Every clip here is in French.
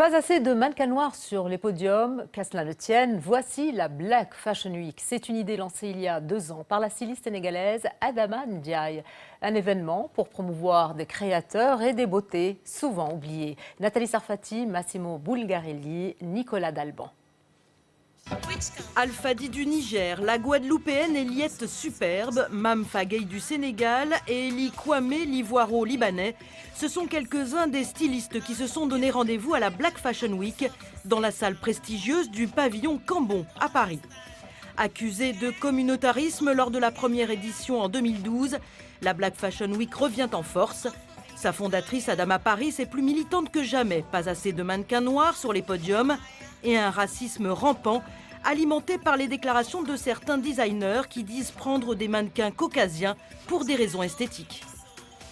Pas assez de mannequins noirs sur les podiums, qu'à cela ne tienne, voici la Black Fashion Week. C'est une idée lancée il y a 2 ans par la styliste sénégalaise Adama Ndiaye. Un événement pour promouvoir des créateurs et des beautés souvent oubliées. Nathalie Sarfati, Massimo Bulgarelli, Nicolas Dalban. Alfadi du Niger, la Guadeloupéenne Eliette Superbe, Mam Fagay du Sénégal et Eli Kwame l'ivoiro-libanais. Ce sont quelques-uns des stylistes qui se sont donné rendez-vous à la Black Fashion Week dans la salle prestigieuse du pavillon Cambon à Paris. Accusée de communautarisme lors de la première édition en 2012, la Black Fashion Week revient en force. Sa fondatrice Adama Paris est plus militante que jamais. Pas assez de mannequins noirs sur les podiums et un racisme rampant alimenté par les déclarations de certains designers qui disent prendre des mannequins caucasiens pour des raisons esthétiques.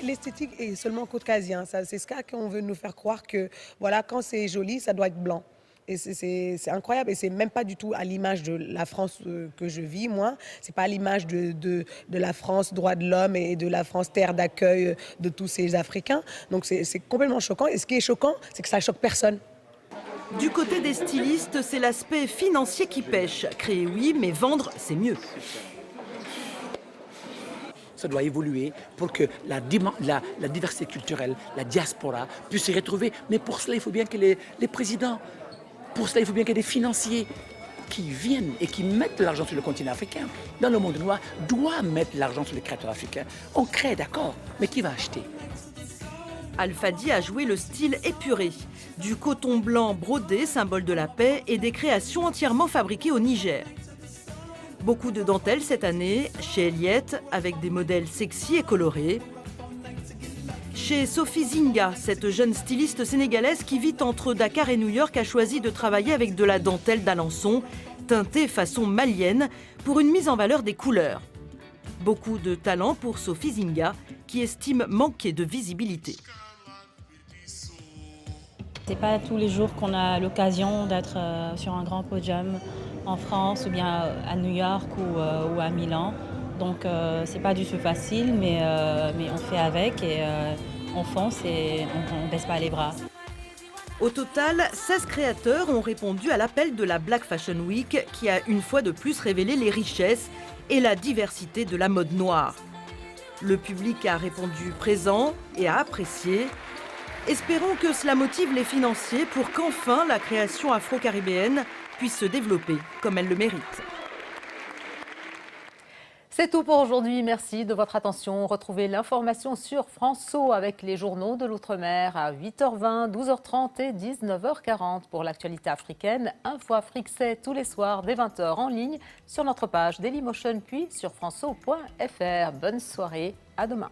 L'esthétique est seulement caucasien. C'est ce qu'on veut nous faire croire que voilà, quand c'est joli, ça doit être blanc. Et c'est incroyable et c'est même pas du tout à l'image de la France que je vis, moi. C'est pas à l'image de la France droit de l'homme et de la France terre d'accueil de tous ces Africains. Donc c'est complètement choquant. Et ce qui est choquant, c'est que ça choque personne. Du côté des stylistes, c'est l'aspect financier qui pêche. Créer, oui, mais vendre, c'est mieux. Ça doit évoluer pour que la diversité culturelle, la diaspora puisse s'y retrouver. Mais pour cela, il faut bien que les présidents, pour cela, il faut bien que des financiers qui viennent et qui mettent de l'argent sur le continent africain, dans le monde noir, doivent mettre de l'argent sur les créateurs africains. On crée, d'accord, mais qui va acheter ? Alfadi a joué le style épuré. Du coton blanc brodé, symbole de la paix, et des créations entièrement fabriquées au Niger. Beaucoup de dentelles cette année, chez Eliette, avec des modèles sexy et colorés. Chez Sophie Zinga, cette jeune styliste sénégalaise qui vit entre Dakar et New York, a choisi de travailler avec de la dentelle d'Alençon, teintée façon malienne, pour une mise en valeur des couleurs. Beaucoup de talent pour Sophie Zinga, qui estime manquer de visibilité. C'est pas tous les jours qu'on a l'occasion d'être sur un grand podium en France ou bien à New York ou à Milan. Donc c'est pas du tout facile, mais on fait avec et on fonce et on baisse pas les bras. Au total, 16 créateurs ont répondu à l'appel de la Black Fashion Week qui a une fois de plus révélé les richesses et la diversité de la mode noire. Le public a répondu présent et a apprécié. Espérons que cela motive les financiers pour qu'enfin la création afro-caribéenne puisse se développer comme elle le mérite. C'est tout pour aujourd'hui. Merci de votre attention. Retrouvez l'information sur France.o avec les journaux de l'Outre-mer à 8h20, 12h30 et 19h40. Pour l'actualité africaine, Info Afrique, c'est tous les soirs dès 20h en ligne sur notre page Dailymotion puis sur franceau.fr. Bonne soirée, à demain.